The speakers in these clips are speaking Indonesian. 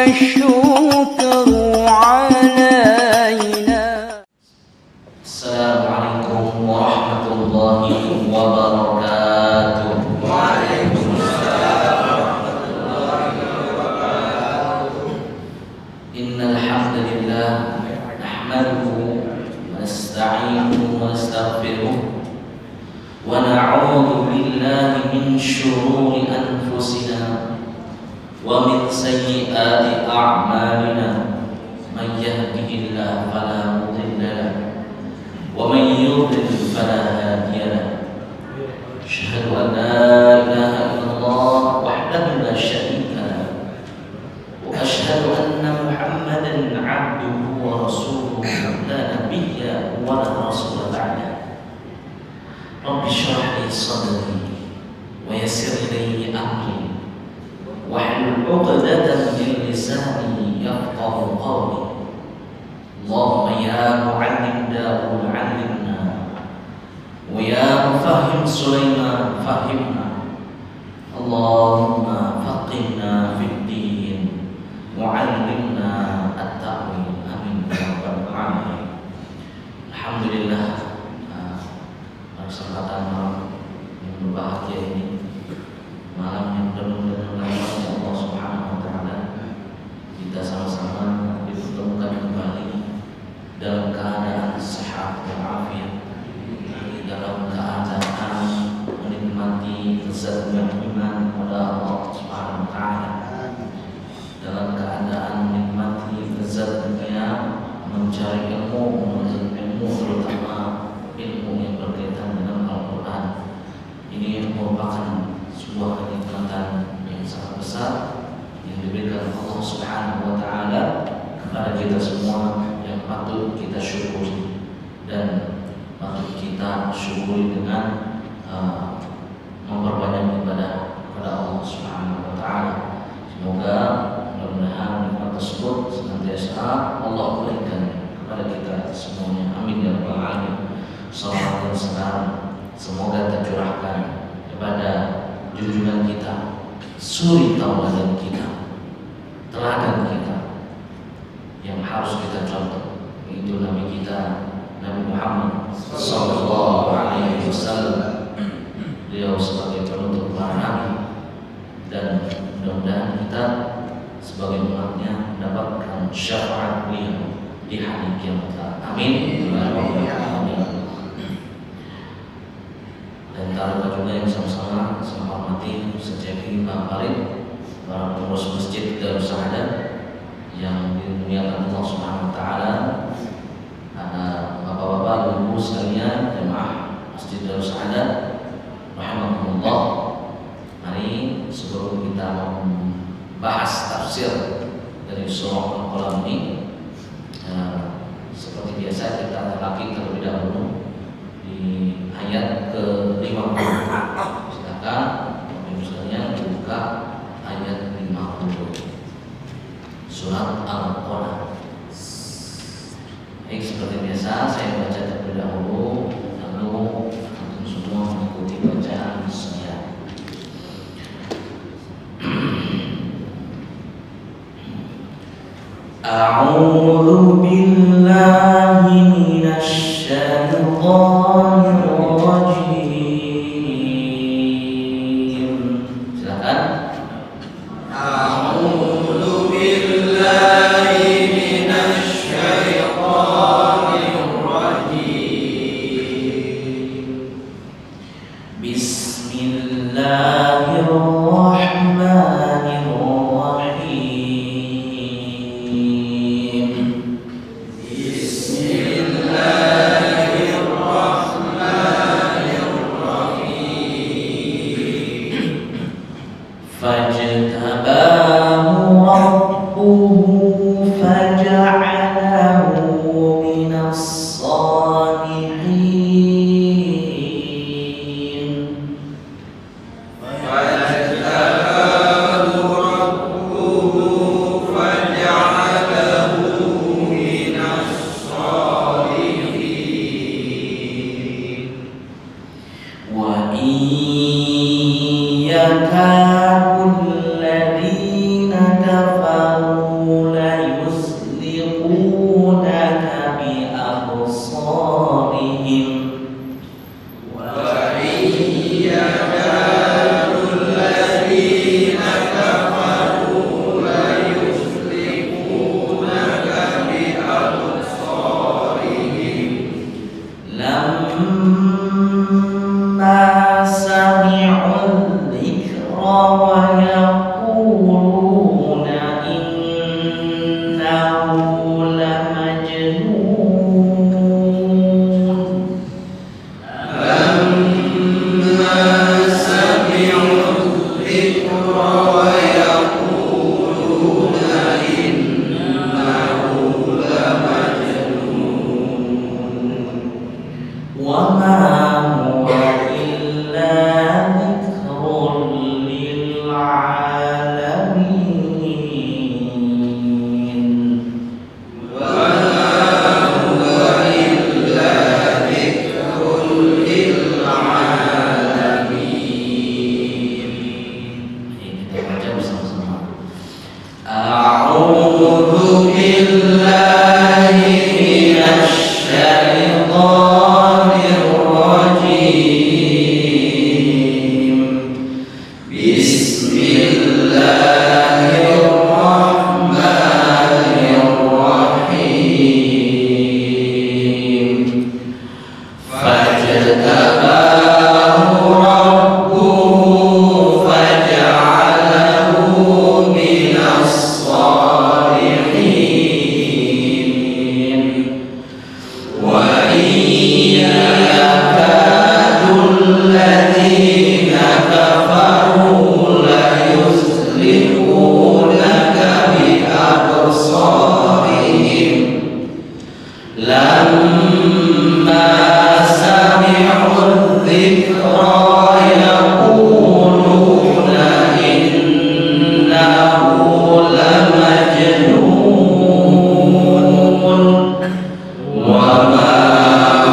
الشكر علينا. السلام عليكم ورحمة الله وبركاته. وعليكم السلام ورحمة الله وبركاته. إن الحمد لله نحمده ونستعينه ونستغفره ونعوذ بالله من شرور أنفسنا ومن سيئات أعمالنا. من يهده الله فلا مضل له ومن يضلل فلا هادي له. أشهد أن لا إله إلا الله وحده لا شريك له وأشهد أن محمدا عبده ورسوله لا نبي ولا رسول بعده. رب اشرح لي صدري ويسر لي أمري واحلل عقدة من لساني يفقه قولي. اللهم يا معلم داود علمنا ويا مفهم سليمان فهمنا. اللهم فقهنا في الدين وعلمنا التأويل. آمين يا رب العالمين. Alhamdulillah, kesempatan malam yang berbahagia ini, malam yang penuh dengan rahmat Allah Subhanahu wa taala, kita sama-sama dipertemukan kembali dalam keadaan sehat dan afiat, dalam keadaan menikmati lezat iman kepada Allah Subhanahu wa taala, dalam keadaan menikmati lezat dunia, mencari ilmu, menuntut ilmu, terutama ilmu yang berkaitan dengan Al-Quran. Ini merupakan sebuah kenikmatan yang sangat besar yang diberikan Allah Subhanahu wa taala kepada kita semua, yang patut kita syukuri dan patut kita syukuri dengan memperbanyak ibadah kepada Allah Subhanahu wa taala. Semoga mudah-mudahan nikmat tersebut senantiasa Allah berikan kepada kita semuanya. Amin ya rabbal alamin. Salawat dan salam semoga tercurahkan kepada junjungan kita, suri tauladan kita, teladan kita yang harus kita contoh, yaitu Nabi kita, Nabi Muhammad sallallahu alaihi wasallam. Beliau sebagai penutup para nabi, dan mudah-mudahan kita sebagai umatnya mendapatkan syafaat beliau di hari kiamat. Amin. Dan tak lupa juga yang sama-sama saya hormati Ustaz Jaki, Pak Farid, para pengurus Masjid Darus Saadah yang dimuliakan Allah Subhanahu wa taala, ada bapak-bapak, ibu sekalian, jemaah Masjid Darus Saadah rahimakumullah. Mari sebelum kita membahas tafsir dari surah Al-Qalam ini, seperti biasa kita terlaki terlebih dahulu di ayat ke-50. Silakan Bapak sekalian buka ayat 50 surat Al-Qalam. Baik, seperti biasa saya baca terlebih dahulu, lalu antum semua mengikuti bacaan saya. A'udzu billahi minasy syaithanir rajim. Silakan. A'udzu billahi minasy syaithanir rajim. Bismillahirrahmanirrahim. يكاد الذين كفروا A'udzu billahi minasy syaithanir rajim. Bismillahirrahmanirrahim. Fajtabahu rabbuhu faj'alahu minas shalihin. Wa yakadul ladzina kafaru la yuzliqunaka bi absarihim lamma sami'u dzikra yaquluna innahu lamajnun wa ma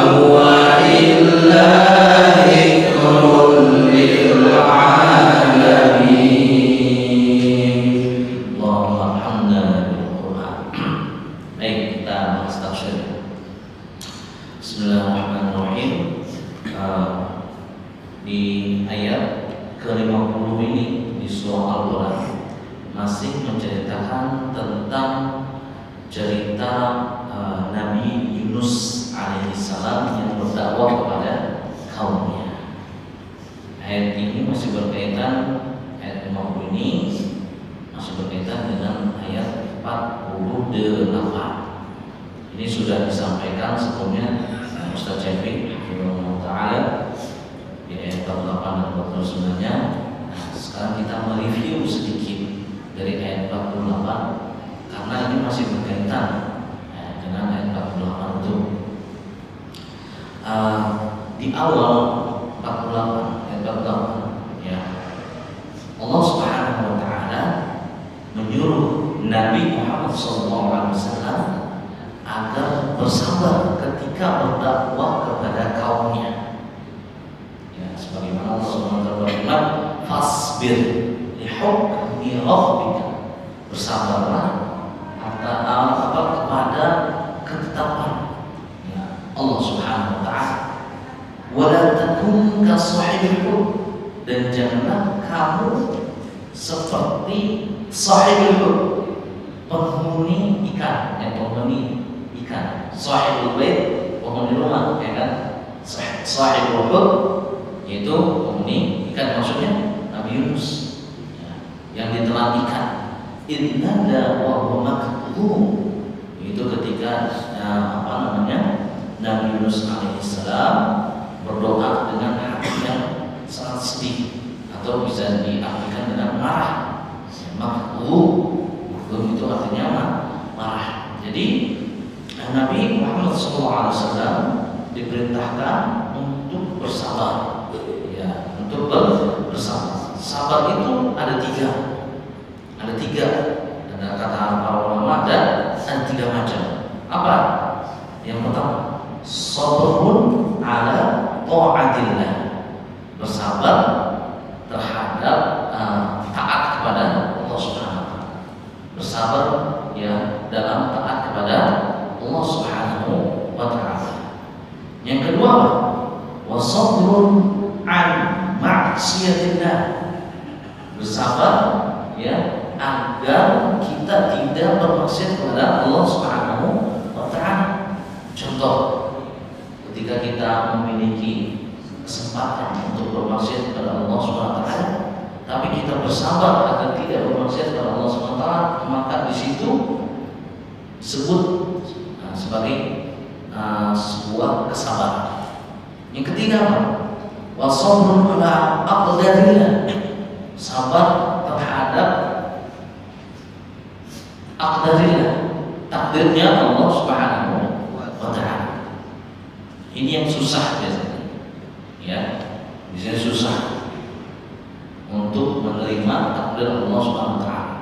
huwa illa dzikrun lil alamin. Allahumma arhamna bil Qur'an. Baik, kita bahas tafsir. Bismillahirrahmanirrahim. Di ayat ke-50 ini di surah Al-Quran masih menceritakan tentang cerita Nabi Yunus alaihissalam yang berdakwah kepada kaumnya. Ayat ini masih berkaitan, ayat 50 ini masih berkaitan dengan ayat 48. Ini sudah disampaikan sebelumnya Ustaz Syafiq Ta'ala di ayat 48 dan 49-nya. Nah, sekarang kita mereview sedikit dari ayat 48 karena ini masih berkaitan dengan ayat 48 itu. Di awal 48 ayat 48 ya, Allah Subhanahu wa taala menyuruh Nabi Muhammad SAW agar bersabar ketika berdakwah kepada kaumnya. Ya, sebagaimana Allah Subhanahu wa taala berfirman, "Fasbir li hukmi rabbika." Bersabarlah kepada ketetapan ya, Allah Subhanahu wa taala. Wa la takun ka sahibil hud, dan janganlah kamu seperti sahibul hud, penghuni ikan, penghuni ikan. Sahibul bait, penghuni rumah, ya kan? Sahibul hud yaitu penghuni ikan, maksudnya Nabi Yunus ya, yang ditelan ikan. Innada wa huwa makdhum, itu ketika Nabi Yunus alaihissalam berdoa dengan hati yang sangat sedih, atau bisa diartikan dengan marah. Makdhum itu artinya marah. Jadi Nabi Muhammad SAW diperintahkan untuk bersabar, ya, untuk bersabar. Sabar itu ada tiga. Ada kata para ulama, ada 3 macam. Apa? Yang pertama, sabrun ala ta'atillah, bersabar terhadap taat kepada Allah Subhanahu wa taala. Bersabar ya dalam taat kepada Allah Subhanahu wa taala. Yang kedua, wasabrun an ma'siyatillah, bersabar ya agar kita tidak bermaksiat kepada Allah Subhanahu wa taala. Contoh, ketika kita memiliki kesempatan untuk bermaksiat kepada Allah Subhanahu wa taala, tapi kita bersabar agar tidak bermaksiat kepada Allah Subhanahu wa taala, maka di situ disebut sebagai sebuah kesabaran. Yang ketiga, wasabrun ala aqdarillah, sabar terhadap aqdarillah, takdirnya Allah Subhanahu wa taala. Ini yang susah biasanya. Ya, biasanya susah untuk menerima takdir Allah Subhanahu wa taala.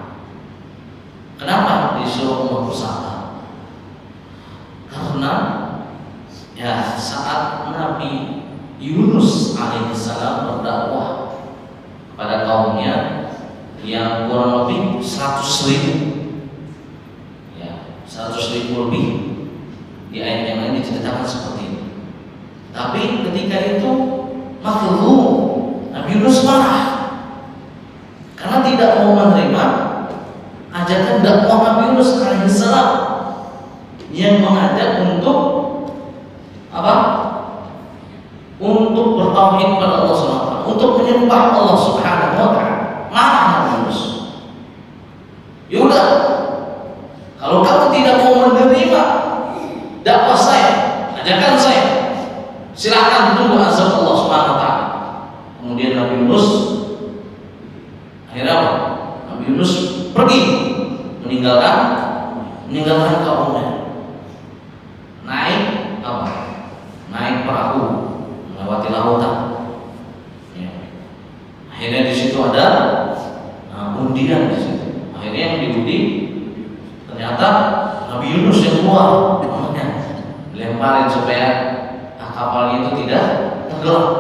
Kenapa disuruh Allah bersabar? Karena ya saat Nabi Yunus alaihissalam berdakwah kepada kaumnya yang kurang lebih 100.000 100.000 lebih. Di ayat yang lain diceritakan seperti itu. Tapi ketika itu makhluk Nabi Yunus marah karena tidak mau menerima ajakan dakwah Nabi Yunus alaihissalam yang mengajak untuk apa? Untuk bertauhid kepada Allah Subhanahu wa taala, untuk menyembah Allah Subhanahu wa taala. Marah Nabi Yunus. Yaudah, kalau kamu tidak mau menerima dakwah saya, ajakan saya, silakan tunggu azab Allah Subhanahu wa taala. Kemudian Nabi Yunus akhirnya Nabi Yunus pergi meninggalkan kaumnya. Naik perahu melewati lautan. Ya. Akhirnya di situ ada undian di situ. Akhirnya yang diundi ternyata Nabi Yunus yang keluar, namanya lemparin supaya kapalnya itu tidak tenggelam.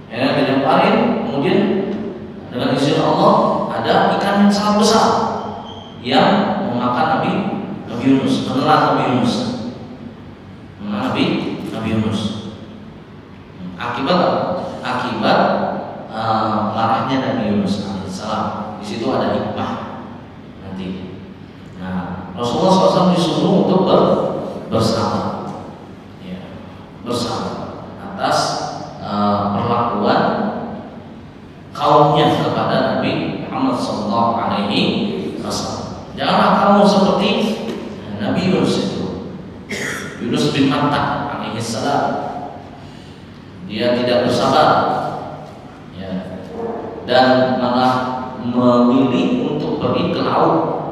Akhirnya dilemparin, kemudian dengan izin Allah ada ikan yang sangat besar yang memakan Nabi Yunus, menelan Nabi Yunus. Akibat marahnya Nabi Yunus alaihissalam. Di situ ada hikmah nanti. Nah, Rasulullah SAW disuruh untuk bersama, ya, bersama atas perlakuan kaumnya kepada Nabi Muhammad SAW. Janganlah kamu seperti Nabi Yunus itu, Yunus bin Matta alaihissalam. Dia tidak bersabar, ya, dan malah memilih untuk pergi ke laut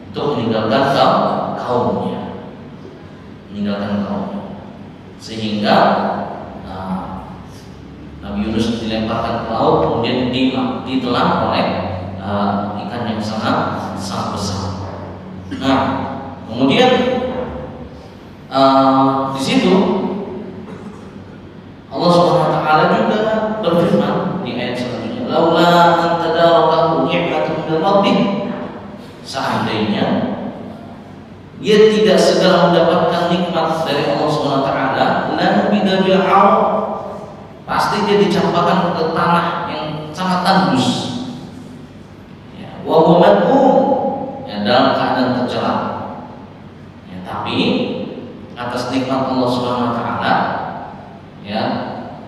untuk meninggalkan kaumnya, sehingga Nabi Yunus dilemparkan ke laut, kemudian ditelan oleh ikan yang sangat besar. Nah, kemudian di situ Allah Subhanahu wa taala juga berfirman di ayat selanjutnya, laula an tadarakahu ni'matun min rabbih, seandainya dia tidak segera mendapatkan nikmat dari Allah Subhanahu wa taala, la bidabil ar, pasti dia dicampakkan ke tanah yang sangat tandus, ya, wa huwa madhum, ya, dalam keadaan tercela. Ya, tapi atas nikmat Allah Subhanahu wa taala, ya,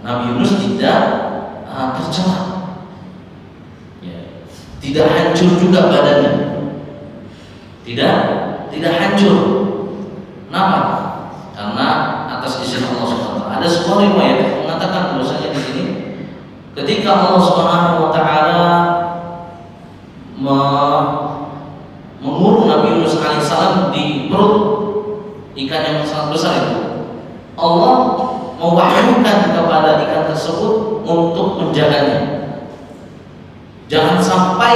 Nabi Yunus tidak tercela, ya, tidak hancur juga badannya, tidak hancur. Kenapa? Karena atas izin Allah Subhanahu wa taala. Ada sebuah riwayat mengatakan bahwasanya di sini ketika Allah Subhanahu wa taala mengurung Nabi Yunus alaihissalam di perut ikan yang sangat besar itu, Allah mewahyukan kepada ikan tersebut untuk menjaganya, jangan sampai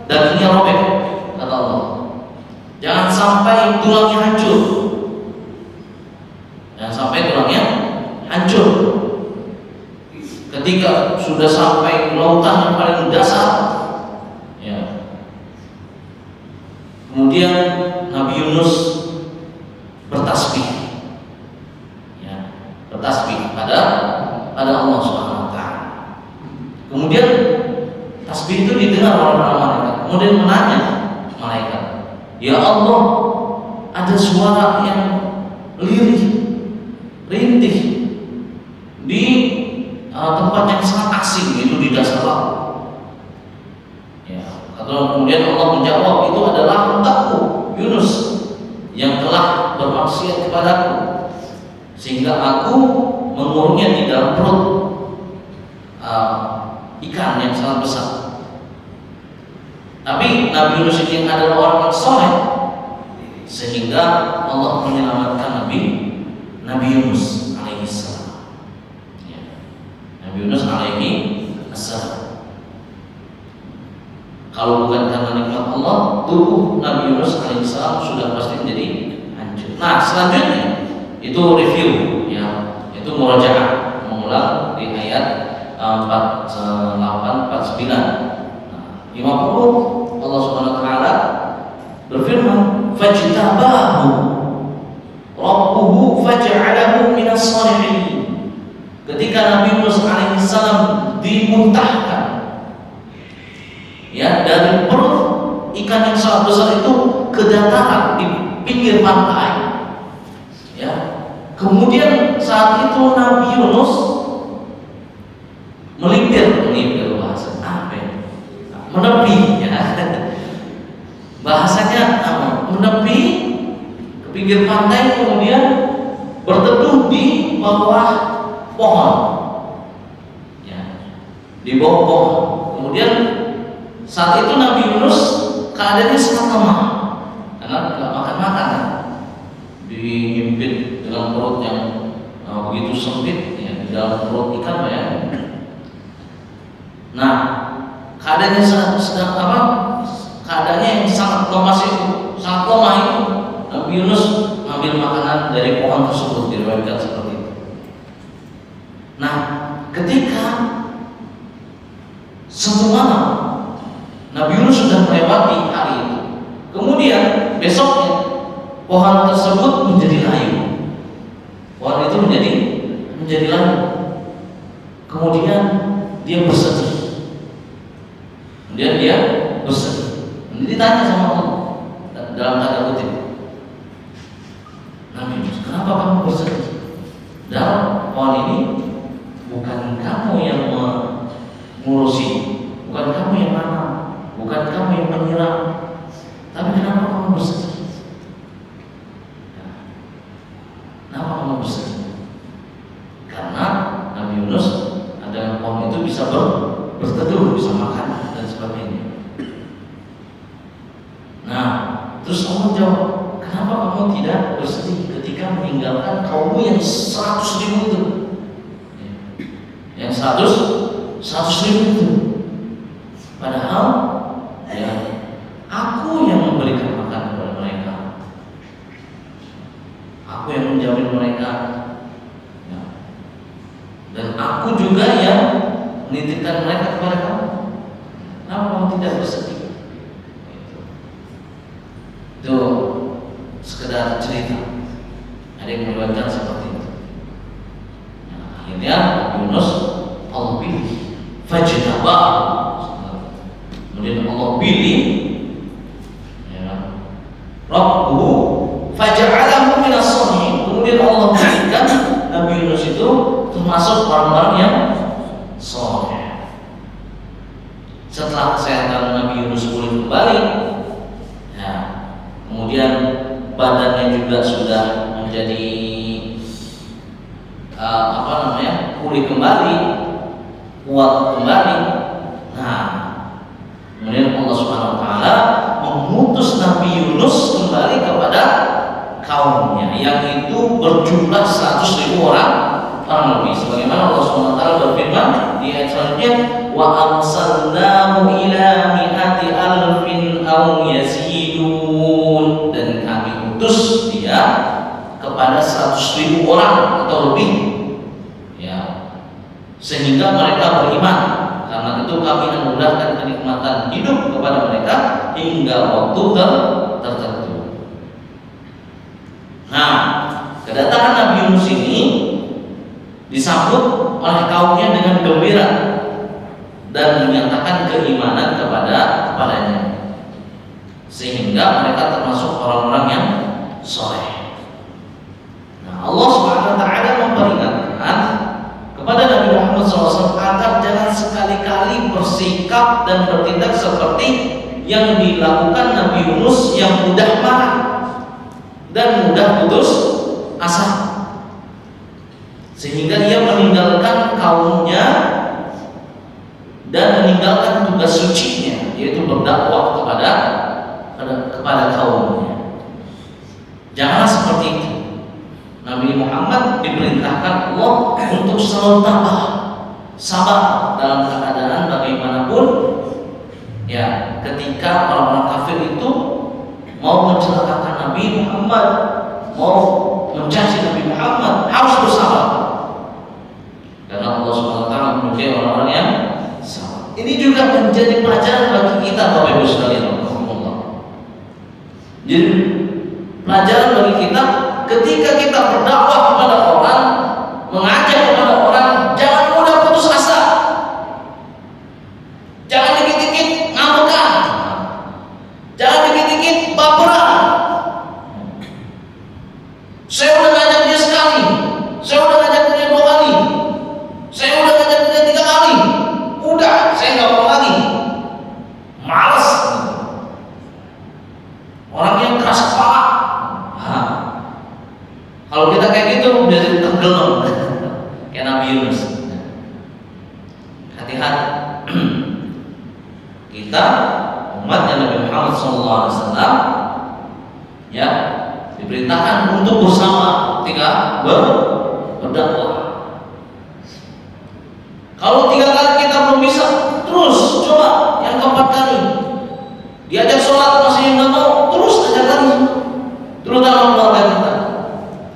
dagingnya robek, kata Allah, jangan sampai tulangnya hancur, ketika sudah sampai lautan yang paling dasar, ya. Kemudian Nabi Yunus bertasbih pada Allah Subhanahu wa taala. Kemudian tasbih itu didengar oleh para malaikat. Kemudian menanya malaikat, "Ya Allah, ada suara yang lirih, rintih di tempat yang sangat asing, itu di dasar laut." Ya, kemudian Allah menjawab, "Itu adalah hamba-Ku Yunus yang telah bermaksiat kepadaku, sehingga aku mengurungnya di dalam perut ikan yang sangat besar." Tapi Nabi Yunus ini adalah orang yang soleh, sehingga Allah menyelamatkan Nabi Yunus alaihissalam. Ya. Nabi Yunus alaihissalam. Kalau bukan karena nikmat Allah, tubuh Nabi Yunus alaihissalam sudah pasti menjadi hancur. Nah, selanjutnya itu review, ya, itu murajaah, mengulang di ayat 48-49. 50 Allah Subhanahu wa taala berfirman, fajtabahu rabbuhu faj'alahu minas shalihin. Ketika Nabi Yunus alaihissalam dimuntahkan ya dari perut ikan yang sangat besar itu ke dataran di pinggir pantai ya. Kemudian saat itu Nabi Yunus melipir bahasa apa ya? Menepi ya. Bahasanya menepi ke pinggir pantai, kemudian berteduh di bawah pohon ya, di bawah pohon. Kemudian saat itu Nabi Yunus keadaannya sangat lemah karena tidak makan, dihimpit dengan perut yang begitu sempit ya, di dalam perut ikan ya. Nah, keadaannya keadaannya yang sangat lemah itu, Nabi Yunus mengambil makanan dari pohon tersebut, diriwayatkan seperti itu. Nah, ketika satu malam Nabi Yunus sudah melewati hari itu, kemudian besoknya pohon tersebut menjadi layu. Pohon itu menjadi layu. Kemudian dia bersedih. Ditanya sama Allah dalam tanda kutip, Nabi Yunus, kenapa kamu bersedih? Dalam pohon ini bukan kamu yang mengurusi, bukan kamu yang nanam, bukan kamu yang menyiram, tapi kenapa kamu bersedih? Kenapa kamu bersedih? Karena Nabi Yunus ada pohon itu bisa berteduh, bisa makan dan sebagainya. Nah, terus Allah jawab, kenapa kamu tidak bersedih ketika meninggalkan kaummu yang 100.000 itu? Yang 100.000 itu. Padahal ya, aku yang memberikan makan kepada mereka, aku yang menjamin mereka ya. Dan aku juga yang menitipkan mereka kepada kamu. Kenapa kamu tidak bersedih? Itu sekedar cerita. Ada yang meriwayatkan seperti itu. Nah, akhirnya Yunus Allah pilih, fajtabah. Kemudian Allah pilih, ya, Rabbuhu faj'alahu minas shalihin. Kemudian Allah pilihkan Nabi Yunus itu termasuk orang-orang yang saleh. Setelah kesehatan Nabi Yunus pulih kembali, ya, kemudian badannya juga sudah menjadi pulih kembali, kuat kembali. Nah, kemudian Allah Subhanahu Wa Taala mengutus Nabi Yunus kembali kepada kaumnya, yang itu berjumlah 100.000 orang lebih. Sebagaimana Allah Subhanahu Wa Taala berfirman di ayat selanjutnya, wa arsalnahu ila mi'ati alfin aw yazidun, dan kami utus dia kepada 100.000 orang atau lebih ya, sehingga mereka beriman. Karena itu kami anugerahkan kenikmatan hidup kepada mereka hingga waktu tertentu. Nah, kedatangan Nabi Yunus ini disambut oleh kaumnya dengan gembira dan menyatakan keimanan kepadanya, sehingga mereka termasuk orang-orang yang saleh. Nah, Allah Subhanahu Wa Taala memperingatkan kepada Nabi Muhammad SAW agar jangan sekali-kali bersikap dan bertindak seperti yang dilakukan Nabi Yunus yang mudah marah dan mudah putus asa, sehingga ia meninggalkan kaumnya dan meninggalkan tugas sucinya, yaitu berdakwah kepada kaumnya. Janganlah seperti itu. Nabi Muhammad diperintahkan Allah untuk selalu tabah, sabar dalam keadaan bagaimanapun. Ya, ketika orang-orang kafir itu mau mencelakakan Nabi Muhammad, mau mencaci Nabi Muhammad, harus bersabar. Karena Allah SWT memuji orang-orang yang sabar. Ini juga menjadi pelajaran bagi kita, Bapak Ibu sekalian. Jadi pelajaran bagi kita ketika kita berdakwah kepada orang, mengajak kepada orang, jangan mudah putus asa. Jangan dikit-dikit ngamukan. Jangan dikit-dikit baperan. Saya udah ngajak dia sekali, saya udah ngajak dia 2 kali, saya udah ngajak dia 3 kali, udah saya nggak mau lagi, males. Orang yang keras kepala. Kalau kita kayak gitu biasanya tenggelam kayak Nabi Yunus. Hati-hati. Kita umatnya Nabi Muhammad SAW ya diperintahkan untuk bersama ketika berdakwah. Kalau 3 kali kita belum bisa, terus coba yang keempat kali. Diajak sholat masih nggak mau, terus ajak lagi. Terutama keluarga kita.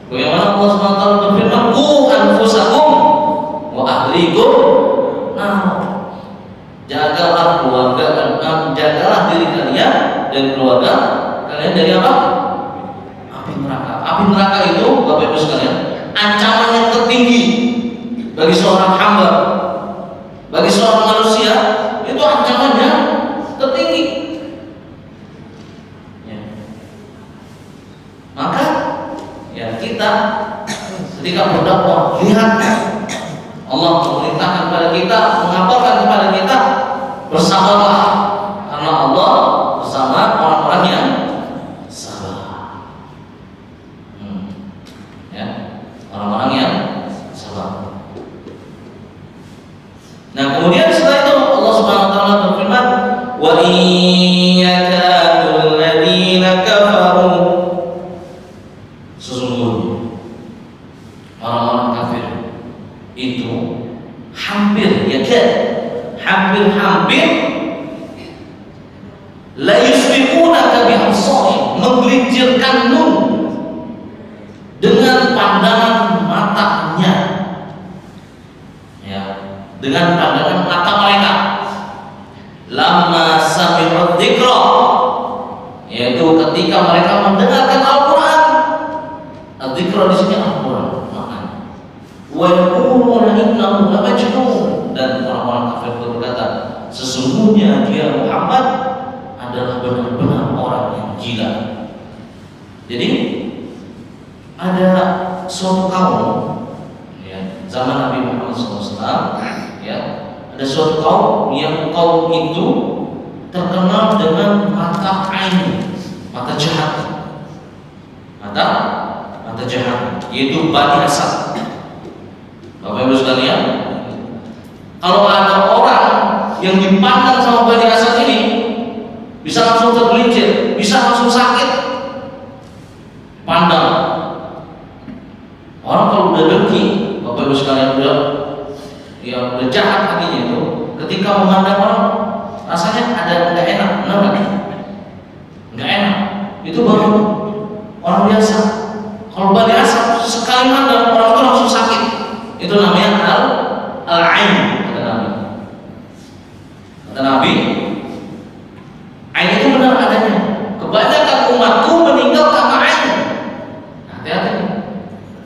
Bagaimana Allah SWT berfirman, "Qu anfusakum wa ahlikum nar." Jagalah keluarga dan jagalah diri kalian dan keluarga kalian dari apa? Api neraka. Api neraka itu, Bapak Ibu sekalian, ancaman yang tertinggi bagi seorang hamba, bagi seorang manusia, itu ancamannya tertinggi. Ya. Maka ya kita ketika berdakwah, lihat Allah memerintahkan kepada kita, mengabarkan kepada kita, bersabarlah karena Allah bersama orang-orang yang sabar. Ya, orang-orang yang sabar. Nah, kemudian setelah itu Allah Subhanahu wa taala berfirman, "Wa iyyakadul ladzina kafaru." Sesungguhnya orang-orang kafir itu hampir hampir la yusbiqunaka bi'absarihim, menggelincirkan nun dengan pandangan matanya, ya, dengan pandangan mata mereka. Lamma sami'ud dzikra, yaitu ketika mereka mendengarkan Al-Qur'an. Al-dzikra di sini Al-Qur'an maknanya. Wa yaquluna innahu lamajnun, dan orang-orang kafir berkata, sesungguhnya dia Muhammad adalah benar-benar orang yang gila. Jadi ada suatu kaum, ya, zaman Nabi Muhammad SAW, ya, ada suatu kaum yang kaum itu terkenal dengan mata ain, mata jahat, mata jahat, yaitu Bani Asad. Bapak Ibu sekalian, kalau ada orang yang dipandang sama Bani Asad ini, bisa langsung tergelincir, bisa langsung sakit. Pandang. Orang kalau udah dengki, Bapak Ibu sekalian, udah jahat hatinya itu, ketika memandang orang, rasanya ada nggak enak, benar nggak? Nggak enak. Itu baru orang biasa. Kalau Bani Asad sekali mandang orang itu langsung sakit. Itu namanya al-ain. Kata Nabi, ain itu benar adanya. Kebanyakan umatku meninggal karena ain. Hati-hati.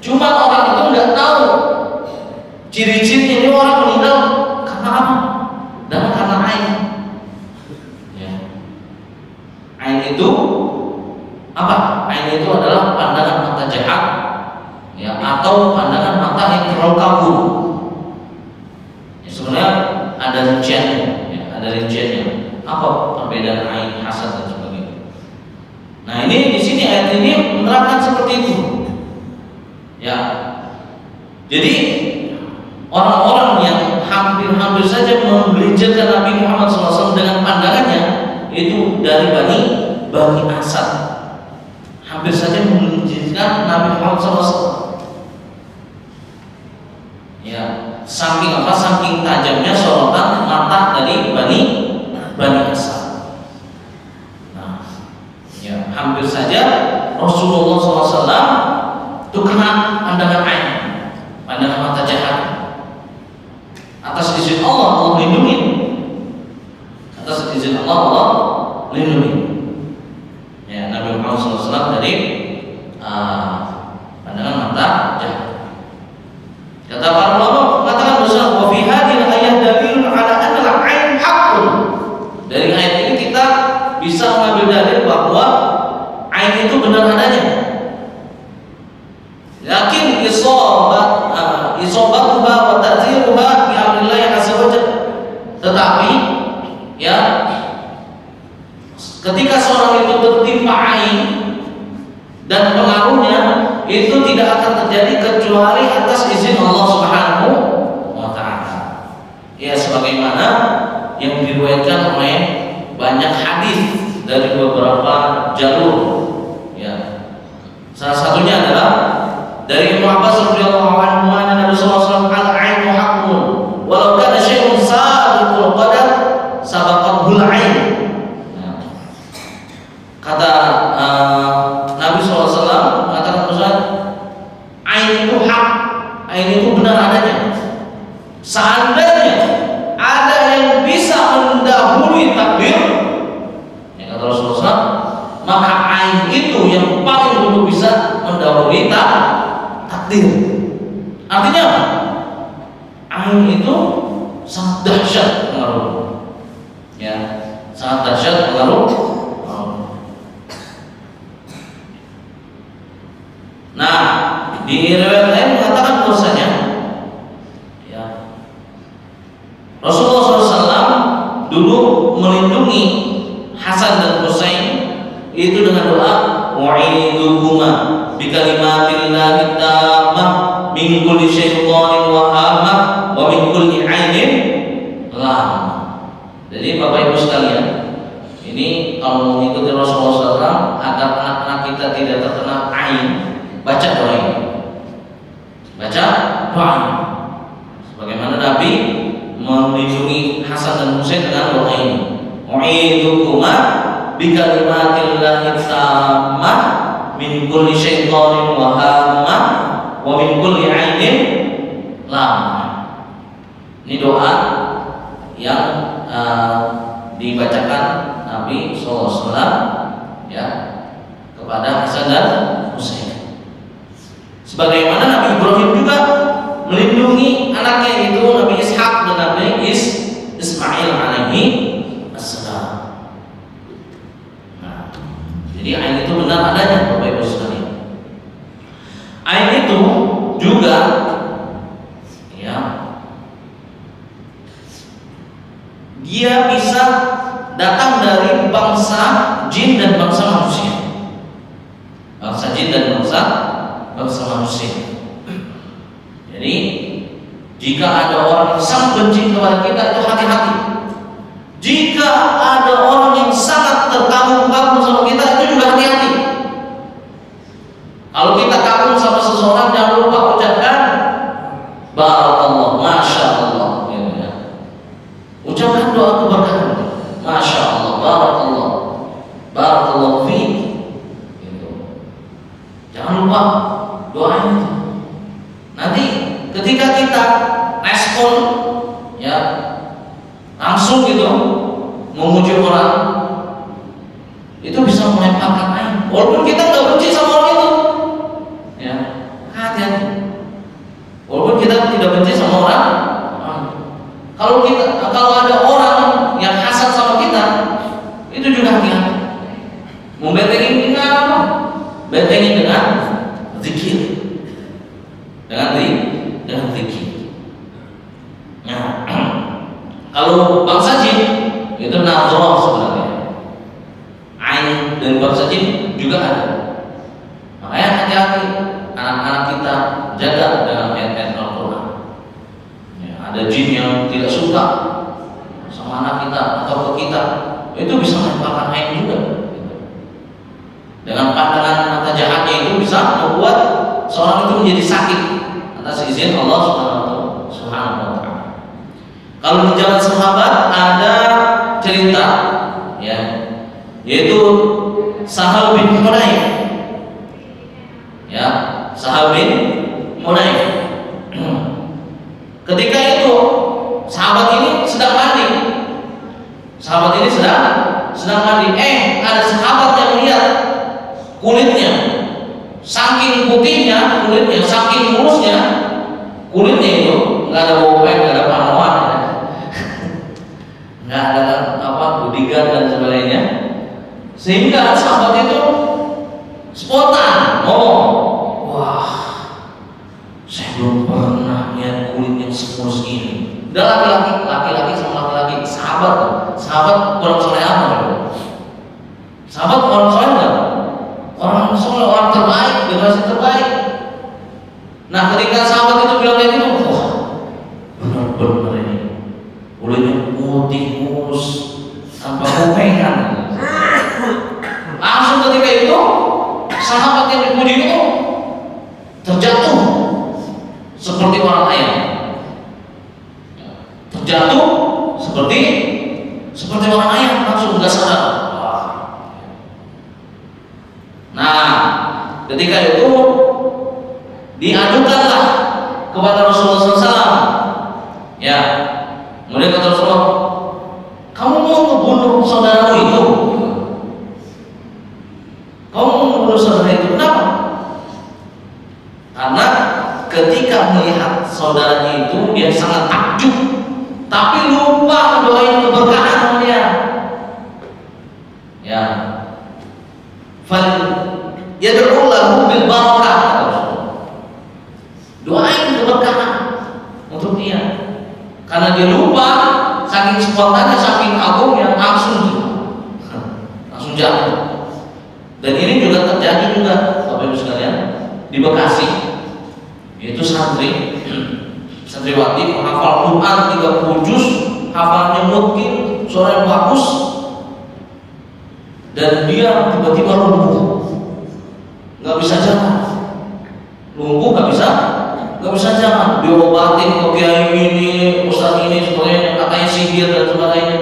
Cuma orang itu nggak tahu ciri-cirinya ini orang meninggal karena apa? Dan karena ain. Ya. Ain itu apa? Ain itu adalah pandangan mata jahat, ya, atau pandangan mata yang terlalu kabur. Ya, sebenarnya ada rinciannya. Ada rinciannya. Apa perbedaan ain, hasad dan sebagainya. Nah, ini di sini ayat ini menerapkan seperti itu. Ya. Jadi orang-orang yang hampir saja menggelincirkan Nabi Muhammad SAW dengan pandangannya itu dari Bani Asad. Hampir saja menggelincirkan Nabi Muhammad SAW. Ya, saking apa? Saking tajamnya sorotan mata dari Bani Asad. Nah, ya, hampir saja Rasulullah SAW itu kena pandangan ain, pandangan mata jahat. Atas izin Allah lindungi. Atas izin Allah lindungi. Ya, Nabi Muhammad SAW dari pandangan mata jahat. Kata para ulama mengatakan bahwa wa fi hadhihi al-ayat dalilun ala anna al-'ain haqqun. Dari ayat ini kita bisa mengambil dalil bahwa ain itu benar adanya. Lakin isabatuha wa ta'ziruha bi amrillah azza wa jalla. Tetapi ya, ketika seorang itu tertimpa ain dan pengaruhnya itu tidak akan terjadi kecuali atas izin Allah Subhanahu wa taala. Ya, sebagaimana yang diriwayatkan oleh banyak hadis dari beberapa jalur. Ya. Salah satunya adalah dari Ibnu Abbas radhiyallahu anhu, Nabi sallallahu alaihi wasallam al-'ainu haqqun walau kana syai'un sabiqul qadar sabaqahu al-'ain. Kata Nabi SAW mengatakan Ustaz, ain itu hak, ain itu benar adanya. Seandainya ada yang bisa mendahului takdir, ya kata Rasulullah SAW, maka ain itu yang paling dulu bisa mendahului takdir. Artinya apa? Ain itu sangat dahsyat pengaruh. Ya, sangat dahsyat pengaruh. Nah, di riwayat lain mengatakan bahwasanya ya, Rasulullah SAW dulu melindungi Hasan dan Husain itu dengan doa wa'idukuma bi kalimatillahi tammah min kulli syaitanin wa hamah wa min kulli 'ainin lamah. Jadi Bapak Ibu sekalian, ini kalau mengikuti Rasulullah SAW agar anak-anak kita tidak terkena ain, baca doa ini. Baca doa ini. Sebagaimana Nabi melindungi Hasan dan Husain dengan doa ini. U'idukuma bi kalimatillahi tammah min kulli syaitanin wa hamah wa min kulli 'ainin lamah. Ini doa yang dibacakan Nabi SAW ya kepada Hasan dan Husain. Sebagaimana Nabi Ibrahim juga melindungi anaknya itu Nabi Ishak dan Nabi Ismail alaihi assalam. Nah, jadi ain itu benar adanya Bapak Ibu sekalian. Ain itu juga ya, dia bisa datang dari bangsa jin dan bangsa manusia. Bangsa jin dan bangsa manusia. Jadi jika ada orang yang sangat benci kepada kita, itu hati-hati. Jika ada orang yang sangat terkagum-kagum sama kita, itu juga hati-hati. Kalau kita kagum sama seseorang, jangan lupa ucapkan barakallah, masya Allah, ya. Ucapkan doa keberkahan, masya Allah, barakallah, barakallah fiik. Jangan lupa doanya itu. Nanti ketika kita respon ya langsung gitu memuji orang, itu bisa melemparkan ain walaupun kita nggak benci sama orang itu ya, hati-hati. Walaupun kita tidak benci sama orang, kalau ada orang yang hasad sama kita, itu juga hati-hati. Membentengin dengan apa? Bentengin dengan zikir, dengan zikir. Nah, kalau bangsa jin itu nazarah sebenarnya. Ain dan bangsa jin juga ada. Makanya hati-hati anak-anak kita jaga dengan ayat-ayat Al-Quran. Ya, ada jin yang tidak suka sama anak kita atau ke kita, itu bisa melemparkan ain juga. Dengan pandangan mata jahatnya itu bisa membuat seorang itu menjadi sakit atas izin Allah Subhanahu wa taala. Kalau di zaman sahabat ada cerita ya, yaitu Sahal bin Hunayf. Ya, Sahal bin Hunayf. Ketika itu sahabat ini sedang mandi. Sahabat ini sedang mandi. Ada sahabat yang lihat kulitnya saking putihnya kulitnya, saking mulusnya kulitnya itu, nggak ada bopeng, nggak ada panoan, nggak ada bodyguard dan sebagainya, sehingga sahabat itu spontan ngomong, wah, saya belum pernah lihat kulit yang semulus ini. Udah laki-laki sama laki-laki, sahabat orang soleh apa? Sahabat orang soleh nggak? Orang soleh, orang terbaik, generasi terbaik. Nah, ketika sahabat itu bilang kayak gitu, wah, benar-benar ini kulitnya putih mulus tanpa bopengan. Langsung ketika itu sahabat yang dipuji itu terjatuh seperti orang ayam, terjatuh seperti orang ayam, langsung nggak sadar. Nah, ketika itu diadukanlah kepada Rasulullah SAW. Ya, kemudian kata Rasulullah, kamu mau membunuh saudaramu itu? Kamu mau membunuh saudara itu? Kenapa? Karena ketika melihat saudaranya itu dia sangat takjub, tapi lupa mendoain keberkahan dia. Ya, yad'u lahu bil barakah. Doain keberkahan untuk dia, karena dia lupa, saking spontannya, saking agungnya, langsung jatuh. Dan ini juga terjadi juga Bapak Ibu sekalian di Bekasi, yaitu santriwati menghafal Quran 30 juz, hafalnya mungkin suara yang bagus, dan dia tiba-tiba lumpuh, nggak bisa jalan, nggak bisa jalan, diobatin ke kiai ini, ustaz ini, sebagainya, katanya sihir dan sebagainya.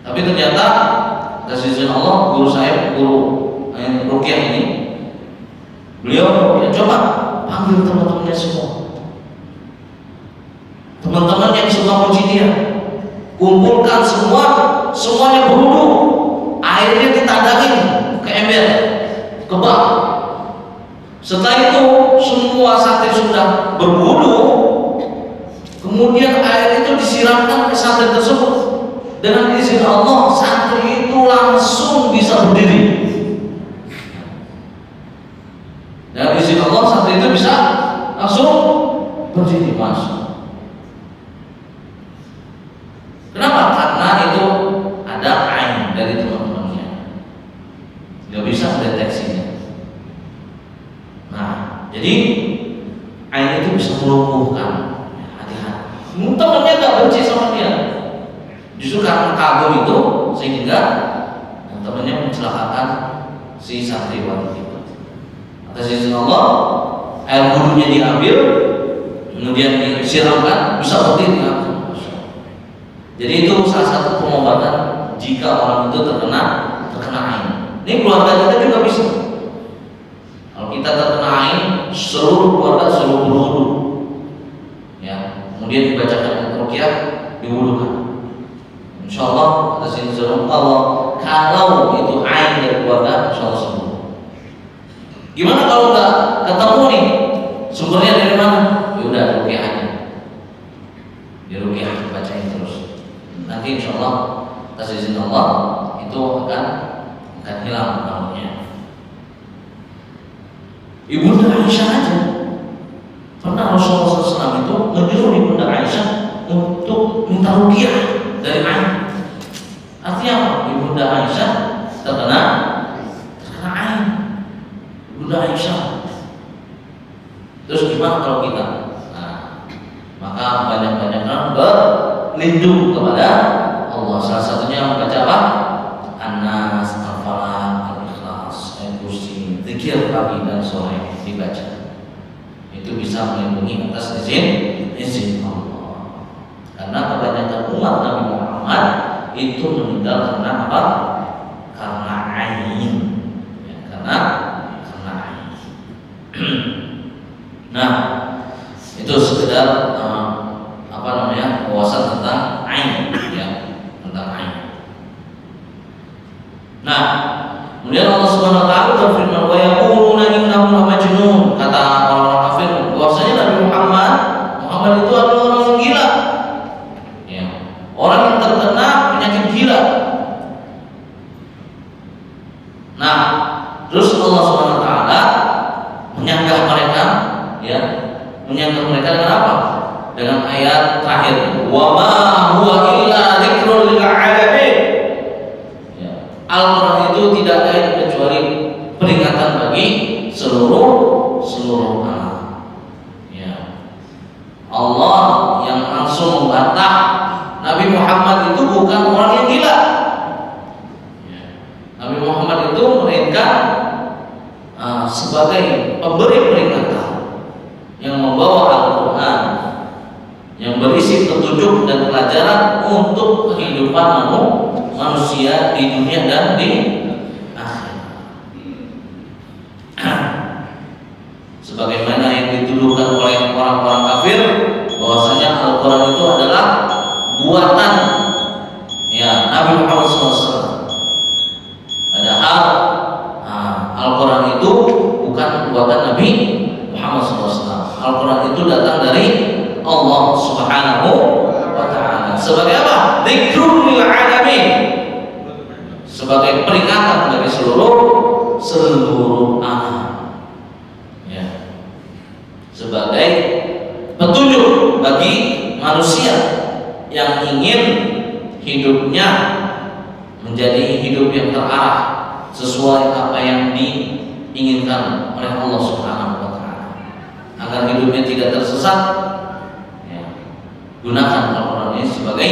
Tapi ternyata atas izin Allah, guru ruqyah ini, beliau ya coba panggil teman-temannya semua, teman-teman yang suka puji dia, kumpulkan semuanya berwudu, airnya ditandangin ke ember, ke bak. Setelah itu semua santri sudah berwudu, kemudian air itu disiramkan ke santri tersebut. Dengan izin Allah, santri itu langsung bisa berdiri. Dengan izin Allah, santri itu bisa langsung berdiri, Mas. Kenapa? Karena itu ada ain dari teman-temannya, nggak bisa mendeteksinya. Nah, jadi ain itu bisa melumpuhkan. Hati-hati. Temannya nggak benci sama dia, justru karena kagum itu sehingga temannya mencelakakan si santriwati itu. Atas izin Allah, air wudunya diambil, kemudian disiramkan, bisa berdiri langsung. Jadi itu salah satu pengobatan jika orang itu terkena ain. Ini keluarga kita juga bisa. Kalau kita terkena ain, seluruh keluarga suruh berwudu. Ya, kemudian dibacakan ruqyah, diwudukan. Insyaallah atas izin Allah, kalau itu ain dari keluarga, insyaallah sembuh. Gimana kalau nggak ketemu nih sumbernya dari mana? Ya udah ruqyah aja. Ya ruqyah, bacain terus. Nanti insyaallah atas izin Allah itu akan hilang namanya. Ibunda Aisyah aja pernah Rasulullah SAW itu menyuruh Ibunda Aisyah untuk minta ruqyah dari ain. Artinya apa? Ibunda Aisyah terkena ain. Ibunda Aisyah. Terus gimana kalau kita? Nah, maka banyak-banyaklah berlindung kepada Allah. Salah satunya membaca apa? An-Nas, Al-Falaq, Al-Ikhlas, Al-Kursi, zikir pagi dan sore dibaca. Itu bisa melindungi atas izin Allah. Karena kebanyakan umat Nabi Muhammad itu meninggal karena apa? Karena ain. Ya, karena ain. Nah, itu sekedar wawasan tentang ain, ya, tentang ain. Nah, kemudian Allah Subhanahu wa taala berfirman, "Wa yaquluna innahu la majnun, kata orang-orang kafir bahwasanya Nabi Muhammad itu adalah orang yang gila. Ya, orang yang terkena penyakit gila. Nah, terus Allah Subhanahu wa taala menyanggah mereka, ya, menyanggah mereka dengan apa? Dengan ayat terakhir, wa ma huwa illa dzikrun lil alamin. Ya, Al-Qur'an itu tidak lain kecuali peringatan bagi seluruh alam. Ya. Allah yang langsung membantah Nabi Muhammad itu bukan orang yang gila. Ya. Nabi Muhammad itu melainkan sebagai pemberi peringatan yang membawa Al-Quran yang berisi petunjuk dan pelajaran untuk kehidupan manusia di dunia dan di akhirat. Sebagaimana yang dituduhkan oleh orang-orang kafir bahwasanya Al-Quran itu adalah buatan Nabi Muhammad SAW. Padahal Al-Quran itu bukan buatan Nabi Muhammad SAW. Al-Quran itu datang dari Allah Subhanahu wa taala. Sebagai apa? Dzikrul lil alamin. Sebagai peringatan bagi seluruh alam. Ya. Sebagai petunjuk bagi manusia yang ingin hidupnya menjadi hidup yang terarah sesuai apa yang diinginkan oleh Allah Subhanahu wa taala. Agar hidupnya tidak tersesat, gunakan Al-Quran ini sebagai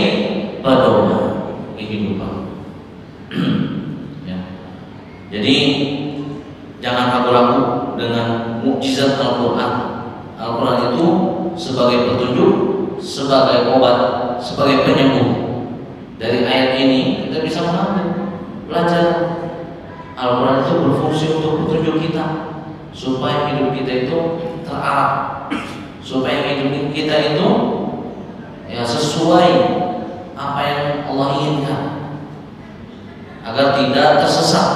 pedoman kehidupan. Ya. Jadi jangan ragu-ragu dengan mukjizat Al-Quran. Al-Quran itu sebagai petunjuk, sebagai obat, sebagai penyembuh. Dari ayat ini kita bisa mengambil pelajaran. Al-Quran itu berfungsi untuk petunjuk kita supaya hidup kita itu terarah, supaya hidup kita itu sesuai apa yang Allah inginkan, agar tidak tersesat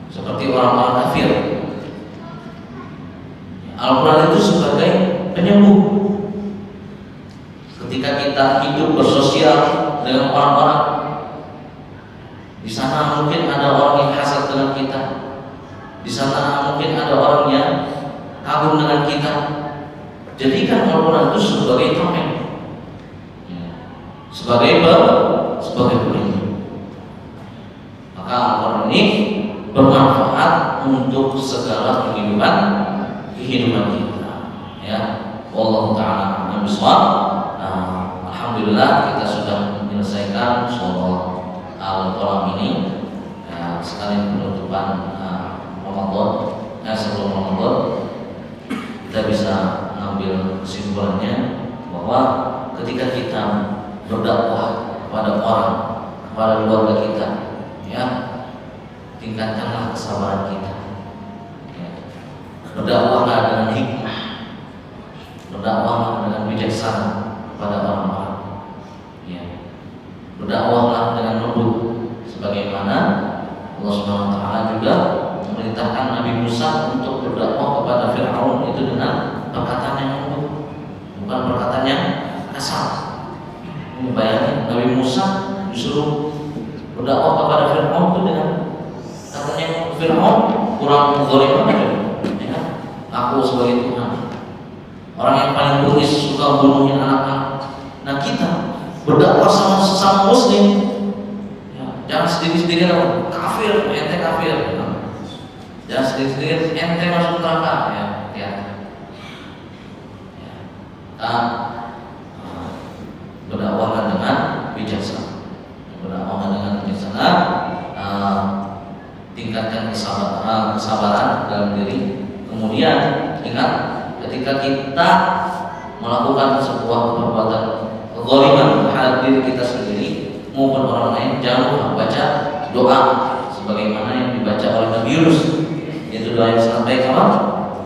seperti orang-orang kafir. Al-Quran itu sebagai penyembuh. Ketika kita hidup bersosial dengan orang-orang, di sana mungkin ada orang yang hasad dengan kita, di sana mungkin ada orang yang kagum dengan kita. Jadikan Al-Quran itu sebagai tameng, sebagai pelindung. Maka Al-Quran ini bermanfaat untuk segala kehidupan kita. Ya, wallahu taala a'lam bishawab. Alhamdulillah kita sudah menyelesaikan surah Al-Qalam ini. Sekali penutupan Ramadan, sebelum Ramadan kita bisa mengambil kesimpulannya bahwa ketika kita berdakwah kepada orang, kepada keluarga kita, ya, tingkatkanlah kesabaran kita. Ya. Berdakwahlah dengan hikmah, berdakwahlah dengan bijaksana kepada orang-orang. Ya. Berdakwahlah dengan lembut, sebagaimana Allah Subhanahu wa taala juga memerintahkan Nabi Musa untuk berdakwah kepada Fir'aun itu dengan perkataan yang lembut, bukan perkataan yang kasar. Bayangin Nabi Musa disuruh berdakwah kepada Fir'aun itu dengan katanya Fir'aun kurang zalim aja, ya. Aku sebagai Tuhan, orang yang paling bengis, suka bunuhin anak-anak. Nah kita berdakwah sama sesama Muslim, ya, jangan sendiri-sendiri kafir, ente kafir, ya. Jangan sendiri-sendiri ente masuk neraka, ya. Berdakwahkan dengan bijaksana, tingkatkan kesabaran dalam diri. Kemudian ingat, ketika kita melakukan sebuah perbuatan kezaliman terhadap diri kita sendiri maupun orang lain, jangan lupa baca doa sebagaimana yang dibaca oleh Nabi Yunus, yaitu doa yang disampaikan,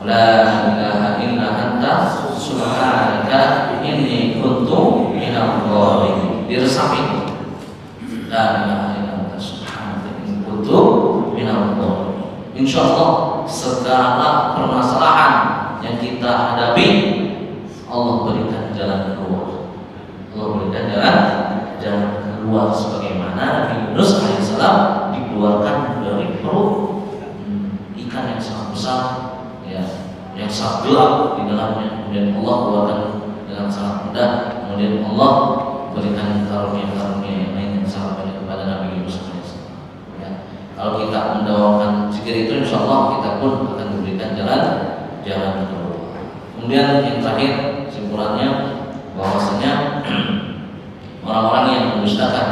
la ilaha illa anta subhanaka inni kuntu minadh dhalimin. Diresapi, la ilaha illa anta subhanaka inni kuntu minadh dhalimin. Insyaallah segala permasalahan yang kita hadapi, Allah berikan jalan keluar. Allah berikan jalan keluar sebagaimana Nabi Yunus alaihissalam dikeluarkan dari perut ikan yang sangat besar, ya, yang sangat gelap di dalamnya. Kemudian Allah keluarkan dengan sangat mudah. Kemudian Allah berikan karunia-karunia yang lain yang sangat banyak kepada Nabi Yunus alaihissalam. Ya. Kalau kita mendawakan zikir itu, insya Allah kita pun akan diberikan jalan keluar. Kemudian yang terakhir kesimpulannya bahwasanya orang-orang yang mendustakan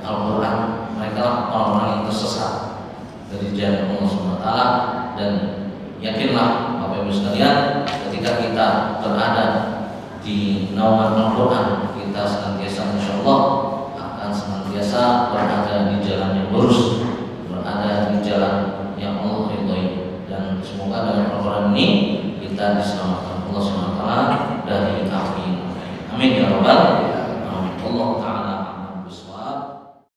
Al-Quran, mereka orang-orang yang tersesat dari jalan Allah SWT. Dan yakinlah Bapak Ibu sekalian, ketika kita berada di naungan Al-Quran, kita senantiasa insya Allah akan senantiasa berada di jalan yang lurus, berada di jalan yang Allah ridhoi. Dan semoga dengan Al-Quran ini kita diselamatkan Allah SWT